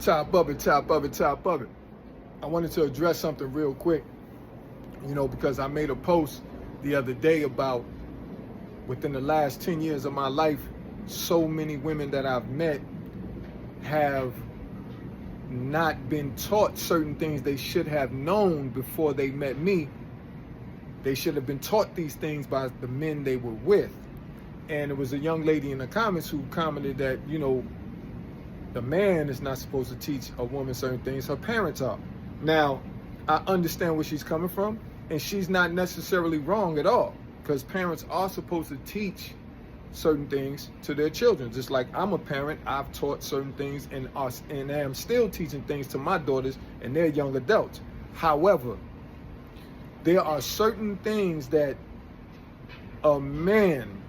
Top of it, top of it, top of it. I wanted to address something real quick, because I made a post the other day about within the last 10 years of my life, so many women that I've met have not been taught certain things they should have known before they met me. They should have been taught these things by the men they were with. And it was a young lady in the comments who commented that, the man is not supposed to teach a woman certain things. Her parents are. Now, I understand where she's coming from, and she's not necessarily wrong at all, because parents are supposed to teach certain things to their children. Just like I'm a parent, I've taught certain things and am still teaching things to my daughters and their young adults. However, there are certain things that a man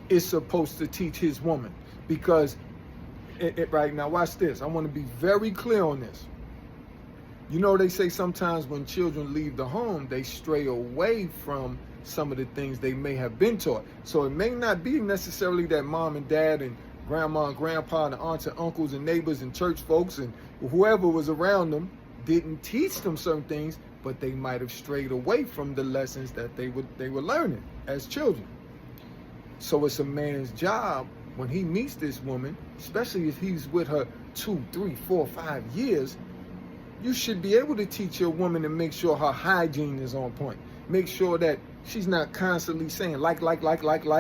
is supposed to teach his woman, because right now, watch this. I want to be very clear on this. They say sometimes when children leave the home, they stray away from some of the things they may have been taught. So it may not be necessarily that mom and dad and grandma and grandpa and aunts and uncles and neighbors and church folks and whoever was around them didn't teach them certain things, but they might have strayed away from the lessons that they were learning as children. So it's a man's job when he meets this woman, especially if he's with her 2, 3, 4, 5 years, you should be able to teach your woman and make sure her hygiene is on point. Make sure that she's not constantly saying like, bro, nigga,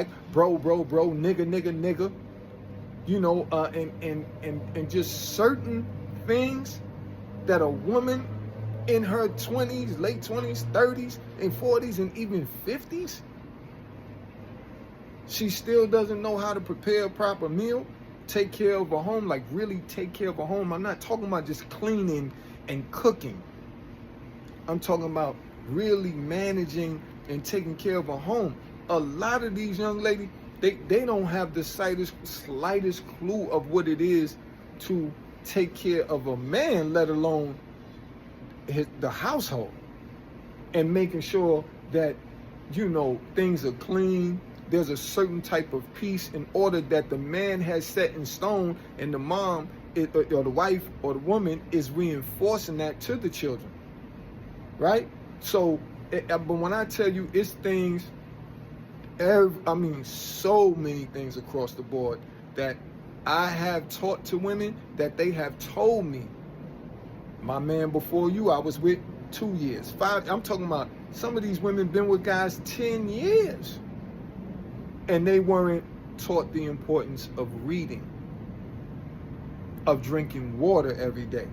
and just certain things that a woman in her 20s, late 20s, 30s, and 40s, and even 50s, she still doesn't know how to prepare a proper meal, take care of a home, like really take care of a home. I'm not talking about just cleaning and cooking. I'm talking about really managing and taking care of a home. A lot of these young ladies, they don't have the slightest clue of what it is to take care of a man, let alone the household, and making sure that, things are clean. There's a certain type of peace in order that the man has set in stone, and the mom or the wife or the woman is reinforcing that to the children, right? So, but when I tell you it's things, so many things across the board that I have taught to women that they have told me. My man before you, I was with 2 years, 5. I'm talking about some of these women been with guys 10 years. And they weren't taught the importance of reading, of drinking water every day,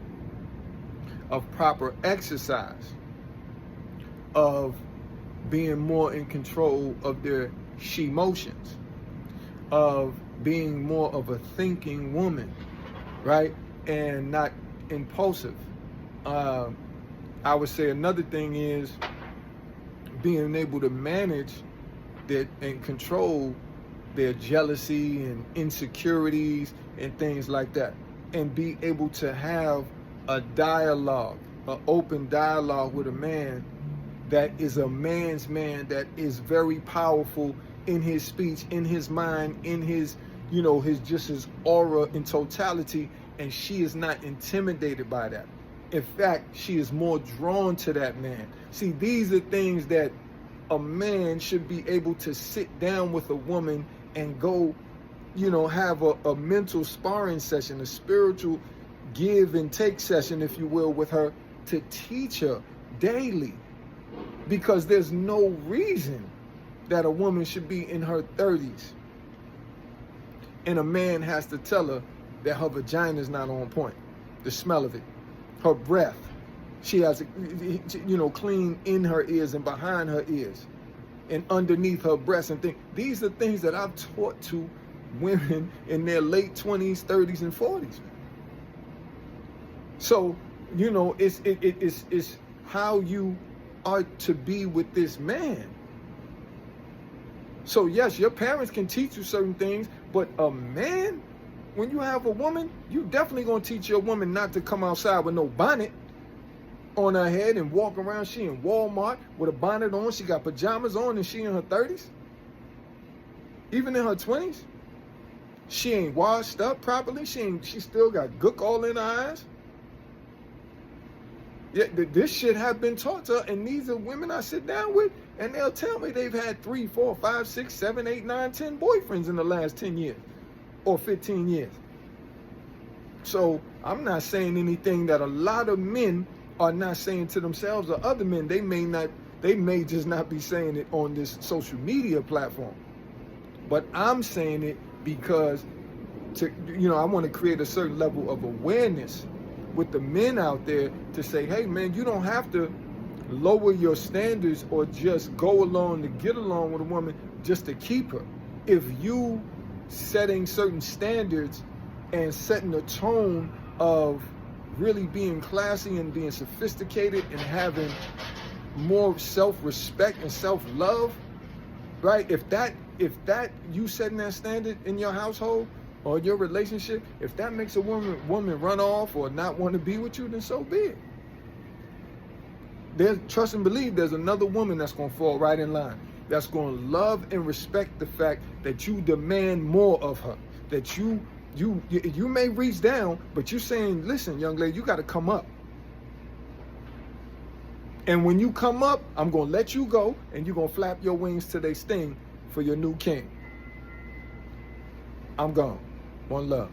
of proper exercise, of being more in control of their she-motions, of being more of a thinking woman, right? And not impulsive. I would say another thing is being able to manage and control their jealousy and insecurities and things like that, and be able to have a dialogue, an open dialogue with a man that is a man's man, that is very powerful in his speech, in his mind, in his, his aura in totality, and she is not intimidated by that. In fact, she is more drawn to that man. See, these are things that a man should be able to sit down with a woman and go, have a mental sparring session, a spiritual give and take session, if you will, with her, to teach her daily. Because there's no reason that a woman should be in her 30s and a man has to tell her that her vagina is not on point, the smell of it, her breath. She has, clean in her ears and behind her ears and underneath her breasts and things. These are things that I've taught to women in their late 20s, 30s, and 40s. So, it's how you are to be with this man. So yes, your parents can teach you certain things, but a man, when you have a woman, you definitely gonna teach your woman not to come outside with no bonnet on her head and walk around. She in Walmart with a bonnet on, she got pajamas on, and she in her 30s, even in her 20s. She ain't washed up properly. She still got gook all in her eyes. Yeah, this shit have been taught to her, and these are women I sit down with, and they'll tell me they've had 3, 4, 5, 6, 7, 8, 9, 10 boyfriends in the last 10 years or 15 years. So I'm not saying anything that a lot of men are not saying to themselves or other men. They may just not be saying it on this social media platform. But I'm saying it because I want to create a certain level of awareness with the men out there to say, hey man, you don't have to lower your standards or just go along to get along with a woman just to keep her. If you setting certain standards and setting a tone of really being classy and being sophisticated and having more self-respect and self-love, right? If that you setting that standard in your household or your relationship, if that makes a woman run off or not want to be with you, then so be it. Trust and believe there's another woman that's going to fall right in line, that's going to love and respect the fact that you demand more of her, that you may reach down, but you're saying, listen, young lady, you got to come up. And when you come up, I'm going to let you go, and you're going to flap your wings till they sting for your new king. I'm gone. One love.